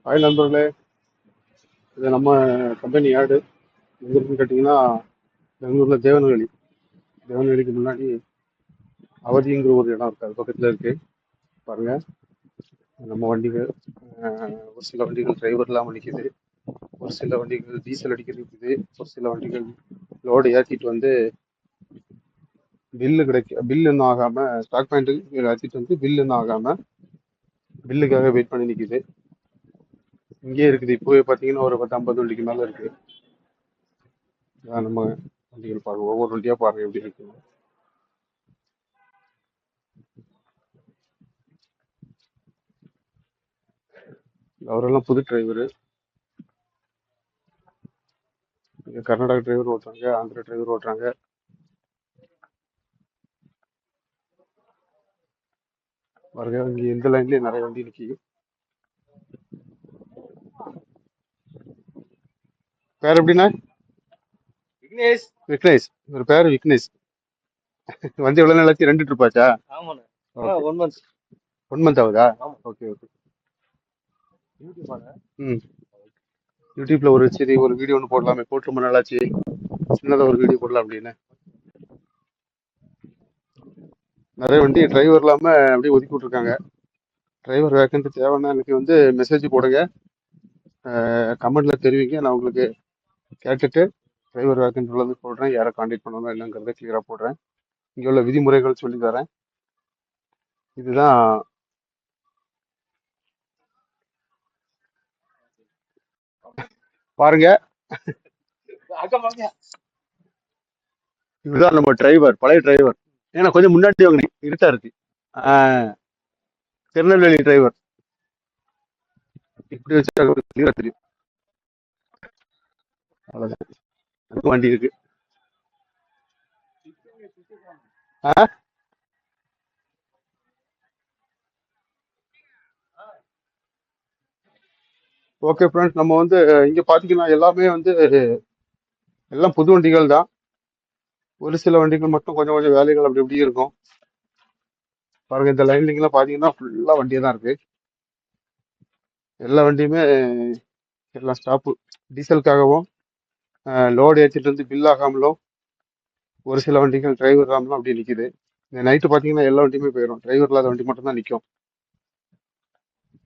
Hi நண்பர்களே, இது நம்ம கம்பெனி ஆடு எங்க இருக்குன்னு கேட்டிங்கன்னா பெங்களூர்ல தேவனஹள்ளி முன்னாடி அவதிங்கிற ஒரு இடம் இருக்கு, அது பக்கத்தில் இருக்கு. பாருங்க, நம்ம வண்டிகள் ஒரு சில வண்டிகள் டிரைவர் இல்லாமல் நிற்கிது, ஒரு சில வண்டிகள் டீசல் அடிக்கிறது இருக்குது, ஒரு சில வண்டிகள் லோடு ஏற்றிட்டு வந்து பில்லு இன்னும் ஆகாம ஸ்டாக் பாயிண்ட்டுக்கு ஏற்றிட்டு வந்து பில்லு இன்னும் ஆகாம பில்லுக்காக வெயிட் பண்ணி நிற்கிது. இங்கே இருக்குது, இப்போவே பார்த்தீங்கன்னா ஒரு 10-50 வண்டிக்கு மேலே இருக்கு. நம்ம வண்டிகள் பாருங்க, ஒவ்வொரு வண்டியா பாருங்க எப்படி இருக்கு. அவரெல்லாம் புது டிரைவரு. இங்க கர்நாடகா டிரைவர் ஓட்டுறாங்க, ஆந்திரா டிரைவர் ஓட்டுறாங்க. பாருங்க, இங்க இந்த லைன்லயே நிறைய வண்டி நிக்குது. பேர் எப்படின்னா? விக்னேஷ். விக்னேஷ். ஒரு பேர் விக்னேஷ். வண்டி எவ்வளவு நாள் ஆச்சு? 2 ட்ரிப் ஆச்சா? ஆமாண்ணே. ஓகே. 1 month. 1 month ஆகுதா? ஆமா. Okay okay. யூடியூபாண்ணே. ம். யூடியூப்ல ஒரு சரி ஒரு வீடியோ ஒன்று போடலாமே, போட்டு ரொம்ப நாளாச்சு, சின்னதா ஒரு வீடியோ போடலாம் அப்படின்னு. நிறைய வண்டி டிரைவர் இல்லாம அப்படியே ஒதுக்கி விட்டுருக்காங்க. டிரைவர் வேக்கன்ட் தேவைன்னா எனக்கு வந்து மெசேஜ் போடுங்க, கமெண்ட்ல தெரிவிங்க, நான் உங்களுக்கு கேட்டுட்டு டிரைவர் வேக்கன்ட் உள்ளது போடுறேன், யாரை கான்டாக்ட் பண்ணணும் என்னங்கிறத கிளியரா போடுறேன். இங்க உள்ள விதிமுறைகள் சொல்லி தரேன். இதுதான் பாருங்க, இதுதான் நம்ம டிரைவர், பழைய டிரைவர். ஏன்னா கொஞ்சம் முன்னாடி வாங்க, இருட்டா இருக்கு. திருநெல்வேலி டிரைவர். இப்படி வச்சு கிளியரா தெரியும். அவ்வளவுதான். அதுக்கு வண்டி இருக்கு. ஓகே ஃப்ரெண்ட்ஸ், நம்ம வந்து இங்க பாத்தீங்கன்னா எல்லாமே வந்து எல்லாம் புது வண்டிகள் தான். ஒரு சில வண்டிகள் மட்டும் கொஞ்சம் கொஞ்சம் வேலைகள் அப்படி இப்படி இருக்கும். பாருங்க, இந்த லைன்லாம் பாத்தீங்கன்னா ஃபுல்லா வண்டியே தான் இருக்கு. எல்லா வண்டியுமே எல்லாம் ஸ்டாப்பு, டீசலுக்காகவும் லோடு ஏற்றிட்டு வந்து பில் ஆகாமலும், ஒரு சில வண்டிகள் டிரைவர் இல்லாமலும் அப்படி நிக்குது. இந்த நைட்டு பாத்தீங்கன்னா எல்லா வண்டியுமே போயிடும், டிரைவர் இல்லாத வண்டி மட்டும் தான் நிற்கும்.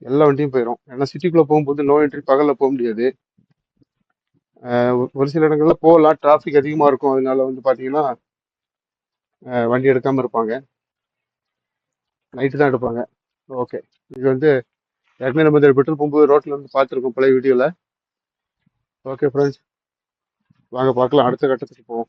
எல்லா வண்டியும் போயிடும். ஏன்னா சிட்டிக்குள்ள போகும்போது நோ என்ட்ரி, பகல்ல போக முடியாது. ஒரு சில இடங்கள்ல போகலாம், டிராஃபிக் அதிகமா இருக்கும், அதனால வந்து பாத்தீங்கன்னா வண்டி எடுக்காம இருப்பாங்க, நைட்டு தான் எடுப்பாங்க. ஓகே, இது வந்து ஏற்கனவே நம்ம இந்த பெட்ரோல் பம்பு ரோட்ல வந்து பார்த்துருக்கோம் பழைய வீடியோல. ஓகே ஃப்ரெண்ட்ஸ், வாங்க பார்க்கலாம், அடுத்த கட்டத்துக்கு போவோம்.